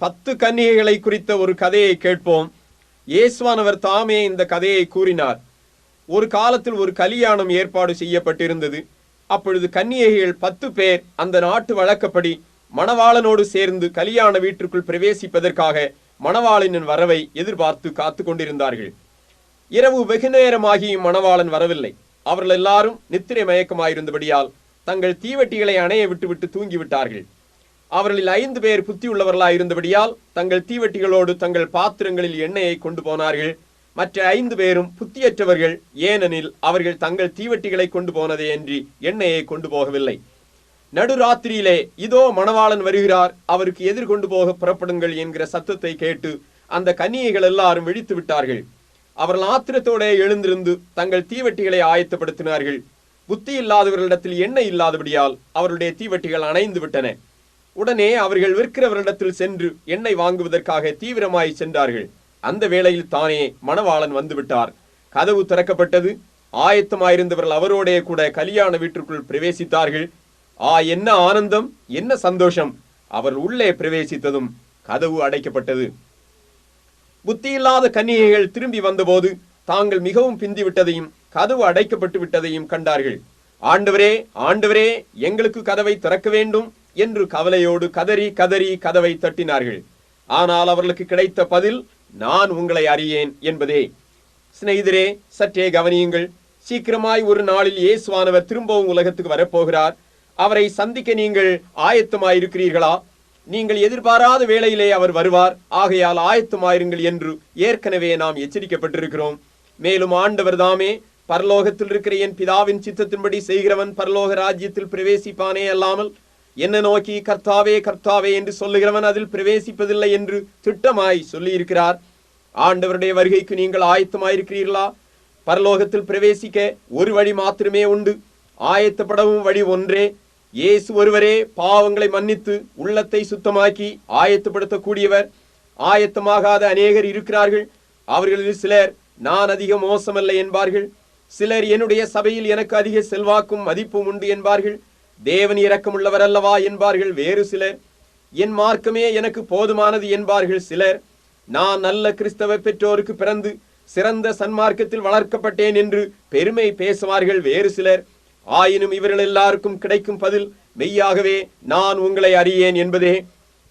10 கன்னிகைகளை குறித்த ஒரு கதையை கேட்போம். இயேசுவானவர் தாமே இந்த கதையை கூறினார். ஒரு காலத்தில் ஒரு கல்யாணம் ஏற்பாடு செய்யப்பட்டிருந்தது. அப்பொழுது கன்னிகைகள் 10 பேர் அந்த நாட்டு வழக்கப்படி மணவாளனோடு சேர்ந்து கல்யாண வீட்டிற்குள் பிரவேசிப்பதற்காக மணவாளனின் வரவை எதிர்பார்த்து காத்து கொண்டிருந்தார்கள். இரவு வெகு நேரமாகியும் மணவாளன் வரவில்லை. அவர்கள் எல்லாரும் நித்திரை மயக்கமாயிருந்தபடியால் தங்கள் தீவட்டிகளை அணைய விட்டுவிட்டு தூங்கிவிட்டார்கள். அவர்களில் 5 பேர் புத்தியுள்ளவர்களாயிருந்தபடியால் தங்கள் தீவட்டிகளோடு தங்கள் பாத்திரங்களில் எண்ணெயை கொண்டு போனார்கள். மற்ற 5 பேரும் புத்தியற்றவர்கள், ஏனெனில் அவர்கள் தங்கள் தீவட்டிகளை கொண்டு போனதே அன்றி எண்ணெயை கொண்டு போகவில்லை. நடுராத்திரியிலே இதோ மணவாளன் வருகிறார், அவருக்கு எதிர்கொண்டு போக புறப்படுங்கள் என்கிற சத்தத்தை கேட்டு அந்த கன்னிகைகள் எல்லாரும் விழித்து விட்டார்கள். அவர்கள் ஆத்திரத்தோட எழுந்திருந்து தங்கள் தீவட்டிகளை ஆயத்தப்படுத்தினார்கள். புத்தி இல்லாதவர்களிடத்தில் எண்ணெய் இல்லாதபடியால் அவருடைய தீவட்டிகள் அணைந்து விட்டன. உடனே அவர்கள் விற்கிறவரிடத்தில் சென்று எண்ணெய் வாங்குவதற்காக தீவிரமாய் சென்றார்கள். அந்த வேளையில் தானே மணவாளன் வந்துவிட்டார். கதவு திறக்கப்பட்டது. ஆயத்தமாயிருந்தவர்கள் அவரோடே கூட கல்யாண வீட்டிற்குள் பிரவேசித்தார்கள். என்ன ஆனந்தம், என்ன சந்தோஷம்! அவர் உள்ளே பிரவேசித்ததும் கதவு அடைக்கப்பட்டது. புத்தியில்லாத கன்னிகைகள் திரும்பி வந்தபோது தாங்கள் மிகவும் பிந்திவிட்டதையும் கதவு அடைக்கப்பட்டு விட்டதையும் கண்டார்கள். ஆண்டவரே, ஆண்டவரே, எங்களுக்கு கதவை திறக்க வேண்டும் என்று கவலையோடு கதறி கதறி கதவை தட்டினார்கள். ஆனால் அவர்களுக்கு கிடைத்த பதில், நான் உங்களை அறியேன் என்பதே. சிநேகிதரே, சற்றே கவனியுங்கள். சீக்கிரமாய் ஒரு நாளில் இயேசுவானவர் திரும்பவும் உலகத்துக்கு வரப்போகிறார். அவரை சந்திக்க நீங்கள் ஆயத்தமாயிருக்கிறீர்களா? நீங்கள் எதிர்பாராத வேளையிலே அவர் வருவார். ஆகையால் ஆயத்தமாயிருங்கள் என்று ஏற்கனவே நாம் எச்சரிக்கப்பட்டிருக்கிறோம். மேலும் ஆண்டவர் தாமே, பரலோகத்தில் இருக்கிற என் பிதாவின் சித்தத்தின்படி செய்கிறவன் பரலோக ராஜ்யத்தில் பிரவேசிப்பானே அல்லாமல் என்ன நோக்கி கர்த்தாவே கர்த்தாவே என்று சொல்லுகிறவன் அதில் பிரவேசிப்பதில்லை என்று திட்டமாய் சொல்லியிருக்கிறார். ஆண்டவருடைய வருகைக்கு நீங்கள் ஆயத்தமாயிருக்கிறீர்களா? பரலோகத்தில் பிரவேசிக்க ஒரு வழி மாத்திரமே உண்டு. ஆயத்தப்படவும் வழி ஒன்றே. இயேசு ஒருவரே பாவங்களை மன்னித்து உள்ளத்தை சுத்தமாக்கி ஆயத்தப்படுத்தக்கூடியவர். ஆயத்தமாகாத அநேகர் இருக்கிறார்கள். அவர்களில் சிலர் நான் அதிக மோசமல்ல என்பார்கள். சிலர் என்னுடைய சபையில் எனக்கு அதிக செல்வாக்கும் மதிப்பும் உண்டு என்பார்கள். தேவன் இரக்கமுள்ளவர் அல்லவா என்பார்கள் வேறு சிலர். என் மார்க்கமே எனக்கு போதுமானது என்பார்கள் சிலர். நான் நல்ல கிறிஸ்தவ பெற்றோருக்கு பிறந்து சிறந்த சன்மார்க்கத்தில் வளர்க்கப்பட்டேன் என்று பெருமை பேசுவார்கள் வேறு சிலர். ஆயினும் இவர்கள் எல்லாருக்கும் கிடைக்கும் பதில் மெய்யாகவே நான் உங்களை அறியேன் என்பதே.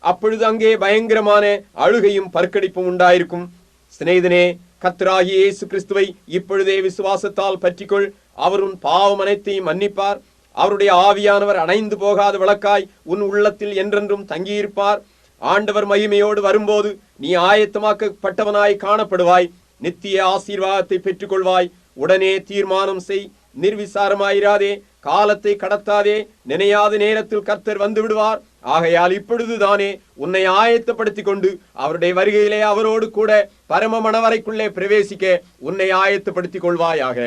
அப்பொழுது அங்கே பயங்கரமான அழுகையும் பற்கடிப்பும் உண்டாயிருக்கும். சிநேகிதனே, கர்த்தராகிய இயேசு கிறிஸ்துவை இப்பொழுதே விசுவாசத்தால் பற்றிக்கொள். அவர் உன் பாவம் அனைத்தையும் மன்னிப்பார். அவருடைய ஆவியானவர் அணைந்து போகாத விளக்காய் உன் உள்ளத்தில் என்றென்றும் தங்கியிருப்பார். ஆண்டவர் மகிமையோடு வரும்போது நீ ஆயத்தமாக்கப்பட்டவனாய் காணப்படுவாய். நித்திய ஆசீர்வாதத்தை பெற்றுக்கொள்வாய். உடனே தீர்மானம் செய். நிர்விசாரமாயிராதே. காலத்தை கடத்தாதே. நினையாத நேரத்தில் கர்த்தர் வந்து விடுவார். ஆகையால் இப்பொழுதுதானே உன்னை ஆயத்தப்படுத்திக் கொண்டு அவருடைய வருகையிலே அவரோடு கூட பரம மணவரைக்குள்ளே பிரவேசிக்க உன்னை ஆயத்தப்படுத்திக் கொள்வாயாக.